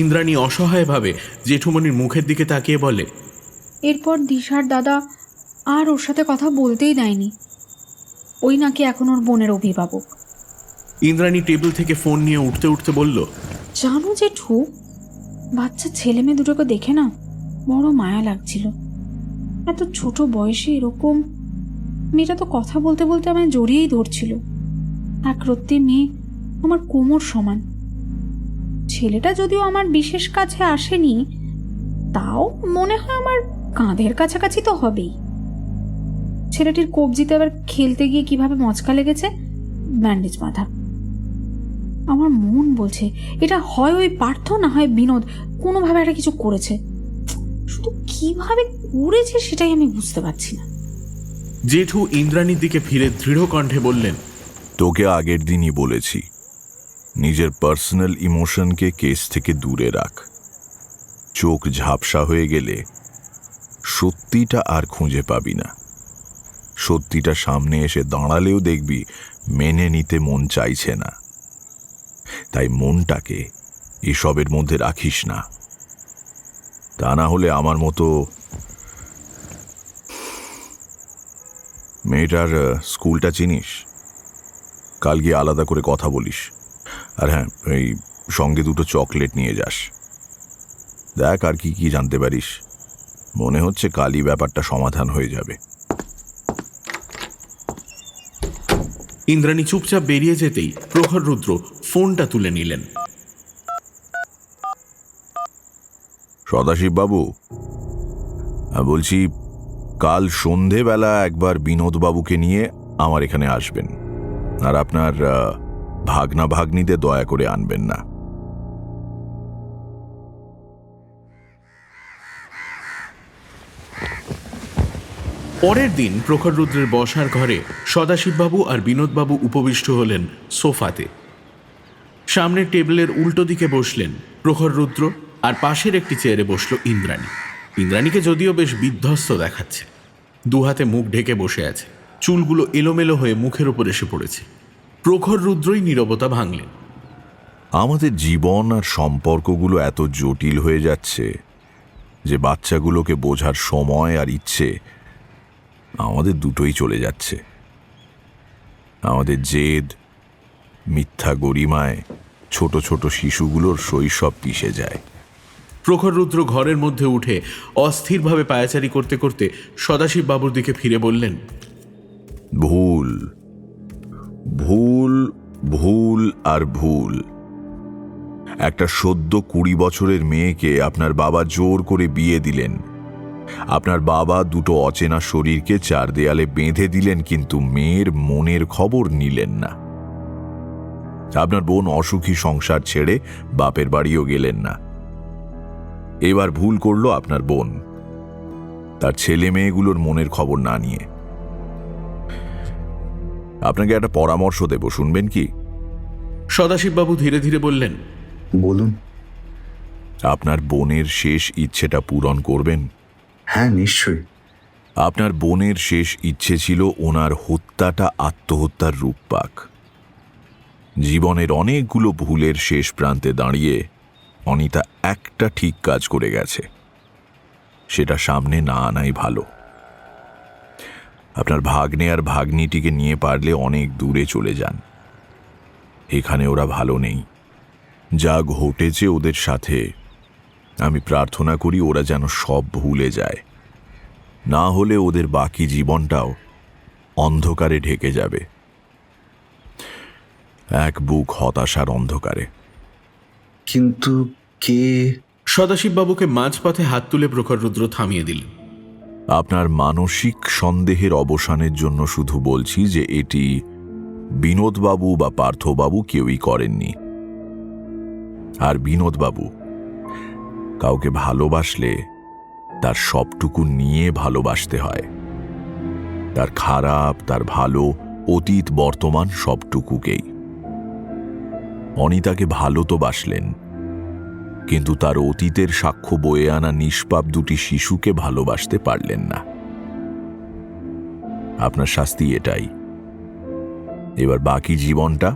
ইন্দ্রাণী অসহায়ভাবে জেঠুমনির মুখের দিকে তাকিয়ে বলে, এরপর দিশার দাদা আর ওর সাথে কথা বলতেই দেয়নি। ওই নাকি এখন ওর বোনের অভিভাবক। ইন্দ্রাণী টেবিল থেকে ফোন নিয়ে উঠতে উঠতে বলল, জানো জেঠু, বাচ্চা ছেলে মেয়ে দুটোকে দেখে না বড় মায়া লাগছিল। এত ছোট বয়সে এরকম। মেয়েটা তো কথা বলতে বলতে আমায় জড়িয়েই ধরছিল। এক রত্তি মেয়ে, আমার কোমর সমান। ছেলেটা যদিও আমার বিশেষ কাছে আসেনি, তাও মনে হয় আমার কাঁধের কাছাকাছি তো হবেই। ছেলেটির কবজিতে আবার খেলতে গিয়ে কিভাবে মচকা লেগেছে, ব্যান্ডেজ বাঁধা। আমার মন বলছে এটা হয় ওই পার্থ, না হয় বিনোদ, কোনোভাবে একটা কিছু করেছে। শুধু কিভাবে করেছে সেটাই আমি বুঝতে পারছি না। জেঠু ইন্দ্রাণীর দিকে ফিরে দৃঢ় কণ্ঠে বললেন, তোকে আগের দিনই বলেছি, নিজের পার্সোনাল ইমোশনকে কেস থেকে দূরে রাখ। চোখ ঝাপসা হয়ে গেলে সত্যিটা আর খুঁজে পাবি না। সত্যিটা সামনে এসে দাঁড়ালেও দেখবি মেনে নিতে মন চাইছে না। তাই মনটাকে এসবের মধ্যে রাখিস না। তা না হলে আমার মতো। মেয়েটার স্কুলটা চিনিস? কাল গিয়ে আলাদা করে কথা বলিস। আর হ্যাঁ, এই সঙ্গে দুটো চকলেট নিয়ে যাস। দেখ আর কি কি জানতে পারিস। মনে হচ্ছে কালই ব্যাপারটা সমাধান হয়ে যাবে। ইন্দ্রাণী চুপচাপ বেরিয়ে যেতেই প্রখর রুদ্র ফোনটা তুলে নিলেন। সদাশিব বাবু, বলছি কাল সন্ধেবেলা একবার বিনোদ বাবুকে নিয়ে আমার এখানে আসবেন। আর আপনার ভাগনা ভাগ্নিদের দয়া করে আনবেন না। পরের দিন প্রখর রুদ্রের বসার ঘরে সদাশিববাবু আর বিনোদবাবু উপবিষ্ট হলেন সোফাতে। সামনের টেবিলের উল্টো দিকে বসলেন প্রখর রুদ্র, আর পাশের একটি চেয়ারে বসল ইন্দ্রাণী। ইন্দ্রাণীকে যদিও বেশ বিধ্বস্ত দেখাচ্ছে। দুহাতে মুখ ঢেকে বসে আছে, চুলগুলো এলোমেলো হয়ে মুখের ওপর এসে পড়েছে। প্রখর রুদ্রই নীরবতা ভাঙলেন। আমাদের জীবন আর সম্পর্কগুলো এত জটিল হয়ে যাচ্ছে যে বাচ্চাগুলোকে বোঝার সময় আর ইচ্ছে আমাদের দুটোই চলে যাচ্ছে। আমাদের জেদ, মিথ্যা গরিমায় ছোট ছোট শিশুগুলোর শৈশব পিষে যায়। প্রখর রুদ্র ঘরের মধ্যে উঠে অস্থিরভাবে পায়াচারি করতে করতে সদাশিব বাবুর দিকে ফিরে বললেন, ভুল ভুল ভুল আর ভুল। একটা সদ্য 20 বছরের মেয়েকে আপনার বাবা জোর করে বিয়ে দিলেন। আপনার বাবা দুটো অচেনা শরীরকে 4 দেয়ালে বেঁধে দিলেন, কিন্তু মেয়ের মনের খবর নিলেন না। আপনার বোন অসুখী সংসার ছেড়ে বাপের বাড়িও গেলেন না। এবার ভুল করলো আপনার বোন, তার ছেলে মেয়েগুলোর মনের খবর না নিয়ে। আপনাকে একটা পরামর্শ দেব, শুনবেন কি? সদাশিববাবু ধীরে ধীরে বললেন, বলুন। আপনার বোনের শেষ ইচ্ছেটা পূরণ করবেন? হ্যাঁ, নিশ্চয়ই। আপনার বোনের শেষ ইচ্ছে ছিল ওনার হত্যাটা আত্মহত্যার রূপ পাক। জীবনের অনেকগুলো ভুলের শেষ প্রান্তে দাঁড়িয়ে অনিতা একটা ঠিক কাজ করে গেছে, সেটা সামনে না আনাই ভালো। আপনার ভাগ্নে আর ভাগ্নিটিকে নিয়ে পারলে অনেক দূরে চলে যান। এখানে ওরা ভালো নেই। যা ঘটেছে ওদের সাথে, আমি প্রার্থনা করি ওরা যেন সব ভুলে যায়, না হলে ওদের বাকি জীবনটাও অন্ধকারে ঢেকে যাবে, এক বুক হতাশার অন্ধকারে। কিন্তু কে? সদাশিববাবুকে মাঝপথে হাত তুলে প্রখর রুদ্র থামিয়ে দিলেন। আপনার মানসিক সন্দেহের অবসানের জন্য শুধু বলছি যে এটি বিনোদবাবু বা পার্থবাবু কেউই করেননি। আর বিনোদবাবু কাউকে ভালোবাসলে তার সবটুকু নিয়ে ভালোবাসতে হয়, তার খারাপ, তার ভালো, অতীত, বর্তমান সবটুকুকেই। অনিতাকে ভালো তো বাসলেন, কিন্তু তার অতীতের সাক্ষ্য বয়ে আনা নিষ্পাপ দুটি শিশুকে ভালোবাসতে পারলেন না। আপনার শাস্তি এটাই। এবার বাকি জীবনটা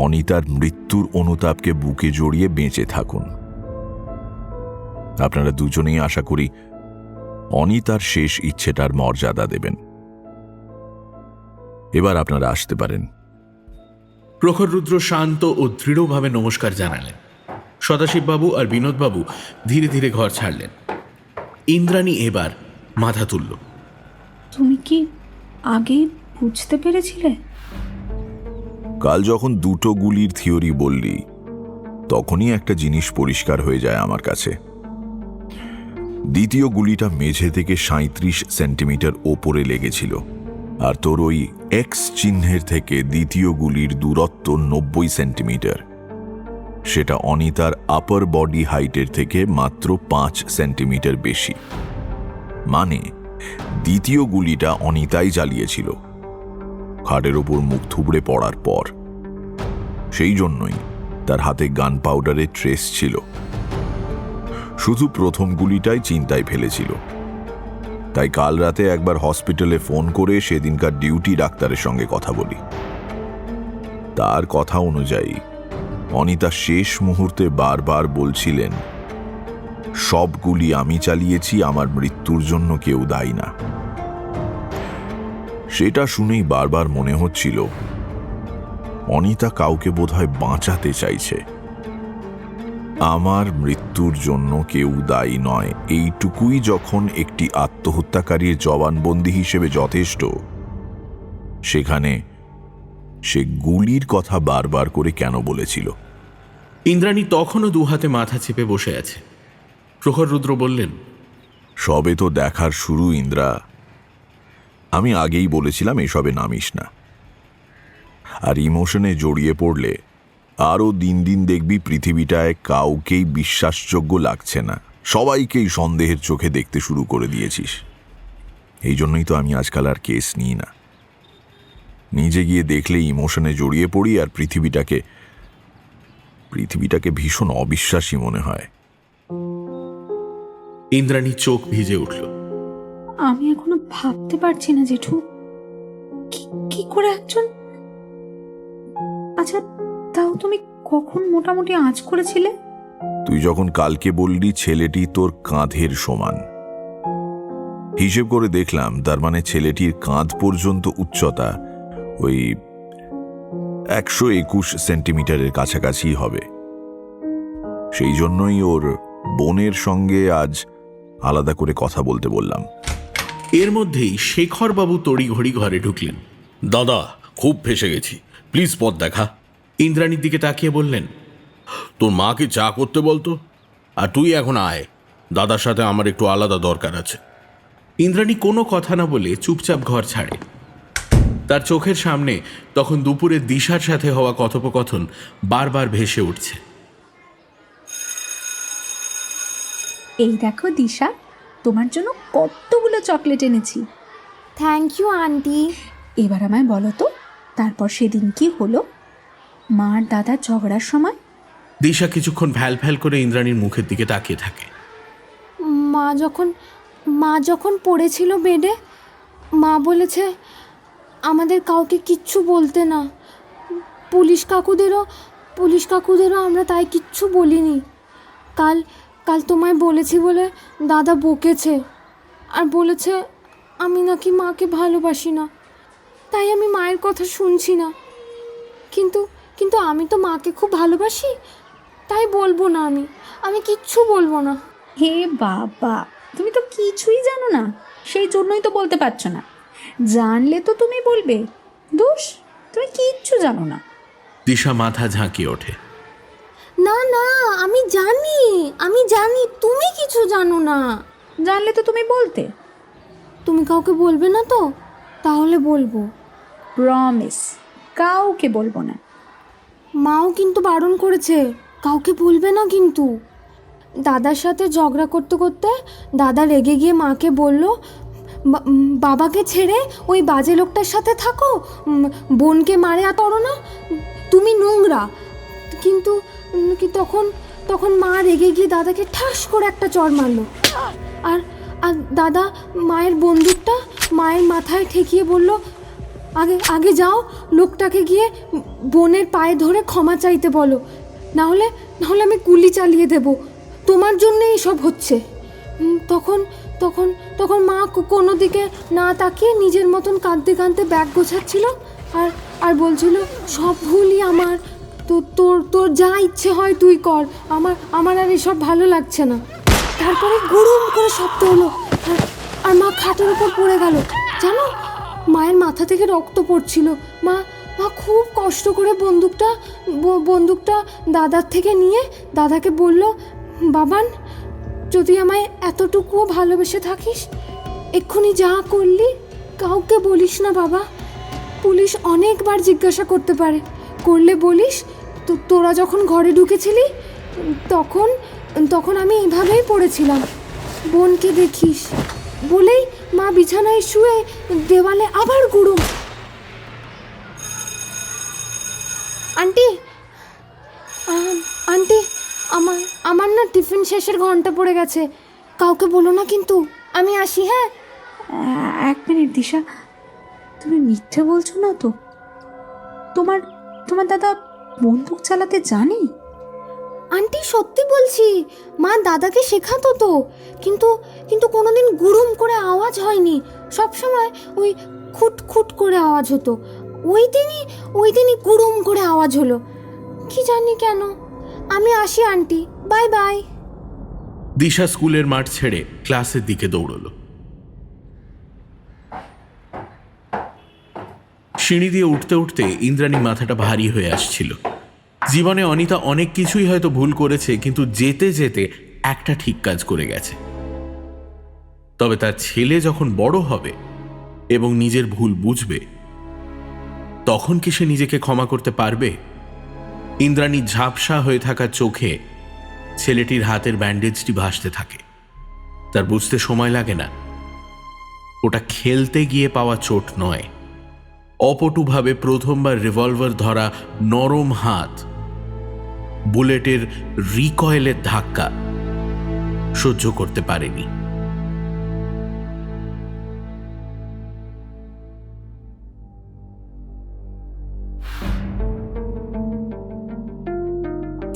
অনিতার মৃত্যুর অনুতাপকে বুকে জড়িয়ে বেঁচে থাকুন। আপনারা দুজনেই আশা করি অনিতার শেষ ইচ্ছেটার মর্যাদা দেবেন। এবার আপনারা আসতে পারেন। প্রখর রুদ্র শান্ত ও দৃঢ়ভাবে নমস্কার জানালেন। সদাশিববাবু আর বিনোদবাবু ধীরে ধীরে ঘর ছাড়লেন। ইন্দ্রাণী এবার মাথা তুলল। তুমি কি আগে বুঝতে পেরেছিলে? কাল যখন দুটো গুলির থিওরি বললি, তখনই একটা জিনিস পরিষ্কার হয়ে যায় আমার কাছে। দ্বিতীয় গুলিটা মেঝে থেকে 37 সেন্টিমিটার ওপরে লেগেছিল, আর তোর ওই এক্স চিহ্নের থেকে দ্বিতীয় গুলির দূরত্ব 90 সেন্টিমিটার। সেটা অনিতার আপার বডি হাইটের থেকে মাত্র 5 সেন্টিমিটার বেশি। মানে দ্বিতীয় গুলিটা অনিতাই চালিয়েছিল খাটের ওপর মুখ থুবড়ে পড়ার পর। সেই জন্যই তার হাতে গান পাউডারের ট্রেস ছিল। শুধু প্রথম গুলিটাই চিন্তায় ফেলেছিল। তাই কাল রাতে একবার হসপিটালে ফোন করে সেদিনকার ডিউটি ডাক্তারের সঙ্গে কথা বলি। তার কথা অনুযায়ী অনিতা শেষ মুহূর্তে বারবার বলছিলেন, সব গুলি আমি চালিয়েছি, আমার মৃত্যুর জন্য কেউ দায়ী না। সেটা শুনেই বারবার মনে হচ্ছিল অনিতা কাউকে বোধহয় বাঁচাতে চাইছে। আমার মৃত্যুর জন্য কেউ দায়ী নয়, এইটুকুই যখন একটি আত্মহত্যাকারীর জবানবন্দি হিসেবে যথেষ্ট, সেখানে সে গুলির কথা বারবার করে কেন বলেছিল? ইন্দ্রাণী তখনও দুহাতে মাথা চেপে বসে আছে। প্রখর রুদ্র বললেন, সবে তো দেখার শুরু ইন্দ্রা। আমি আগেই বলেছিলাম এসবে নামিস না। আর ইমোশনে জড়িয়ে পড়লে আরও দিন দিন দেখবি পৃথিবীটায় কাউকেই বিশ্বাসযোগ্য লাগছে না, সবাইকেই সন্দেহের চোখে দেখতে শুরু করে দিয়েছিস। এই জন্যই তো আমি আজকাল আর কেস নিই না। নিজে গিয়ে দেখলে ইমোশনে জড়িয়ে পড়ি আর পৃথিবীটাকে ভীষণ অবিশ্বাসী মনে হয়। ইন্দ্রাণী চোখ ভিজে উঠল। আমি এখনো ভাবতে পারছি না জেঠু, কি করে একজন। আচ্ছা, তাও তুমি কখন মোটামুটি আঁচ করেছিলে? তুই যখন কালকে বললি ছেলেটি তোর কাঁধের সমান, হিসেব করে দেখলাম তার মানে ছেলেটির কাঁধ পর্যন্ত উচ্চতা ওই 121 সেন্টিমিটারের কাছাকাছি হবে। সেই জন্যই ওর বোনের সঙ্গে আজ আলাদা করে কথা বলতে বললাম। এর মধ্যেই শেখরবাবু তড়িঘড়ি ঘরে ঢুকলেন। দাদা, খুব ফেসে গেছি, প্লিজ পথ দেখা। ইন্দ্রাণীর দিকে তাকিয়ে বললেন, তোর মাকে চা করতে বলতো, আর তুই এখন আয়, দাদার সাথে আমার একটু আলাদা দরকার আছে। ইন্দ্রাণী কোনো কথা না বলে চুপচাপ ঘর ছাড়ে। তার চোখের সামনে তখন দুপুরে দিশার সাথে হওয়া কথোপকথন বারবার ভেসে উঠছে। এই দেখো দিশা, তোমার জন্য কতগুলো চকলেট এনেছি। Thank you aunty. এবার আমায় বলো তো, তারপর সেদিন কি হলো? মা আর দাদার ঝগড়ার সময়? দিশা কিছুক্ষণ ভ্যাল ভ্যাল করে ইন্দ্রাণীর মুখের দিকে তাকিয়ে থাকে। মা যখন পড়েছিল বেডে, মা বলেছে আমাদের কাউকে কিচ্ছু বলতে না, পুলিশ কাকুদেরও আমরা তাই কিচ্ছু বলিনি। কাল কাল তোমায় বলেছি বলে দাদা বকেছে, আর বলেছে আমি নাকি মাকে ভালোবাসি না, তাই আমি মায়ের কথা শুনছি না। কিন্তু আমি তো মাকে খুব ভালোবাসি, তাই বলবো না, আমি কিচ্ছু বলবো না। হে বাবা, তুমি তো কিছুই জানো না, সেই জন্যই তো বলতে পারছো না। জানলে তো তুমি বলবে। দোষ, তুমি কিচ্ছু জানো না। দিশা মাথা ঝাঁকিয়ে ওঠে। না না, আমি জানি তুমি কিছু জানো না। জানলে তো তুমি বলতে। তুমি কাউকে বলবে না তো? তাহলে বলবো। প্রমিস, কাউকে বলবো না। মাও কিন্তু বারণ করেছে, কাউকে বলবে না কিন্তু। দাদার সাথে ঝগড়া করতে করতে দাদা রেগে গিয়ে মাকে বলল, বাবাকে ছেড়ে ওই বাজে লোকটার সাথে থাকো, বোনকে মারে করো না, তুমি নোংরা। কিন্তু তখন মা রেগে গিয়ে দাদাকে ঠাস করে একটা চড় মারলো, আর দাদা মায়ের বন্দুকটা মায়ের মাথায় ঠেকিয়ে বলল, আগে যাও, লোকটাকে গিয়ে বোনের পায়ে ধরে ক্ষমা চাইতে বলো, নাহলে আমি গুলি চালিয়ে দেব, তোমার জন্য এইসব হচ্ছে। তখন মা কোনো দিকে না তাকিয়ে নিজের মতন কাঁদতে কাঁদতে ব্যাগ গোছাচ্ছিল, আর বলছিল সব ভুলই আমার, তোর যা ইচ্ছে হয় তুই কর, আমার আর এসব ভালো লাগছে না। তারপরে গুড়ুম করে শব্দ হলো, আর মা খাটের উপর পড়ে গেল। জানো, মায়ের মাথা থেকে রক্ত পড়ছিল। মা খুব কষ্ট করে বন্দুকটা দাদার থেকে নিয়ে দাদাকে বলল, বাবান, যদি আমায় এতটুকুও ভালোবেসে থাকিস, এক্ষুনি যা করলি কাউকে বলিস না বাবা। পুলিশ অনেকবার জিজ্ঞাসা করতে পারে, করলে বলিস তোরা যখন ঘরে ঢুকেছিলি তখন আমি এভাবেই পড়েছিলাম, বোনকে দেখিস। বলেই মা বিছানায় শুয়ে দেওয়ালে আবার গুড়ুম। আন্টি, আমার না টিফিন শেষের ঘন্টা পড়ে গেছে, কাউকে বলো না কিন্তু। আমি আসি। হ্যাঁ, 1 মিনিট দিশা, তুমি মিথ্যে বলছো না তো? তোমার দাদা বন্দুক চালাতে জানে? আন্টি, সত্যি বলছি, মা দাদাকে শেখাতো তো, কিন্তু কোনোদিন গুড়ুম করে আওয়াজ হয়নি, সবসময় ওই খুট খুট করে আওয়াজ হতো। ওই দিনই গুড়ুম করে আওয়াজ হলো, কি জানি কেন। আমি আসি আন্টি, বাই বাই। দিশা স্কুলের মাঠ ছেড়ে ক্লাসের দিকে দৌড়লো। সিঁড়ি দিয়ে উঠতে উঠতে ইন্দ্রাণী মাথাটা ভারী হয়ে আসছিল। জীবনে অনিতা অনেক কিছুই হয়তো ভুল করেছে, কিন্তু যেতে যেতে একটা ঠিক কাজ করে গেছে। তবে তার ছেলে যখন বড় হবে এবং নিজের ভুল বুঝবে, তখন কি সে নিজেকে ক্ষমা করতে পারবে? ইন্দ্রাণীর ঝাপসা হয়ে থাকা চোখে ছেলেটির হাতের ব্যান্ডেজটি ভাসতে থাকে। তার বুঝতে সময় লাগে না, ওটা খেলতে গিয়ে পাওয়া চোট নয়, অপটুভাবে প্রথমবার রিভলভার ধরা নরম হাত, বুলেটের রিকয়েলের ধাক্কা সহ্য করতে পারেনি।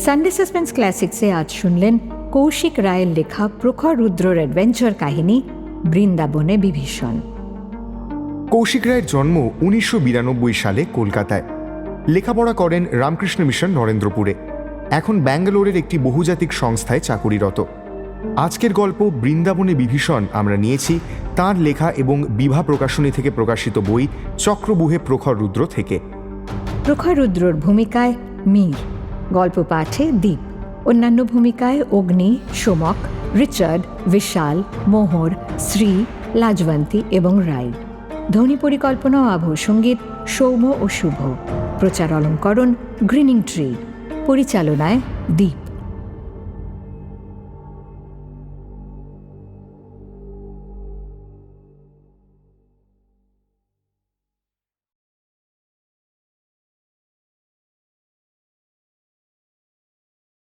সানডে সাসপেন্স ক্লাসিক্সে আজ শুনলেন কৌশিক রায়ের লেখা প্রখর রুদ্রর অ্যাডভেঞ্চার কাহিনী বৃন্দাবনে বিভীষণ। কৌশিক রায়ের জন্ম 1992 সালে কলকাতায়। লেখাপড়া করেন রামকৃষ্ণ মিশন নরেন্দ্রপুরে। এখন ব্যাঙ্গালোরের একটি বহুজাতিক সংস্থায় চাকুরিরত। আজকের গল্প বৃন্দাবনে বিভীষণ আমরা নিয়েছি তাঁর লেখা এবং বিভা প্রকাশনী থেকে প্রকাশিত বই চক্রবুহে প্রখর রুদ্র থেকে। প্রখর রুদ্রর ভূমিকায় মীর, গল্প পাঠে দীপ, অন্যান্য ভূমিকায় অগ্নি, সোমক, রিচার্ড, বিশাল, মোহর, শ্রী, লাজবন্তী এবং রাই। ধ্বনি পরিকল্পনা ও আবহ সঙ্গীত সৌম্য ও শুভ। প্রচার অলঙ্করণ গ্রিনিং ট্রি। পরিচালনায় দীপ।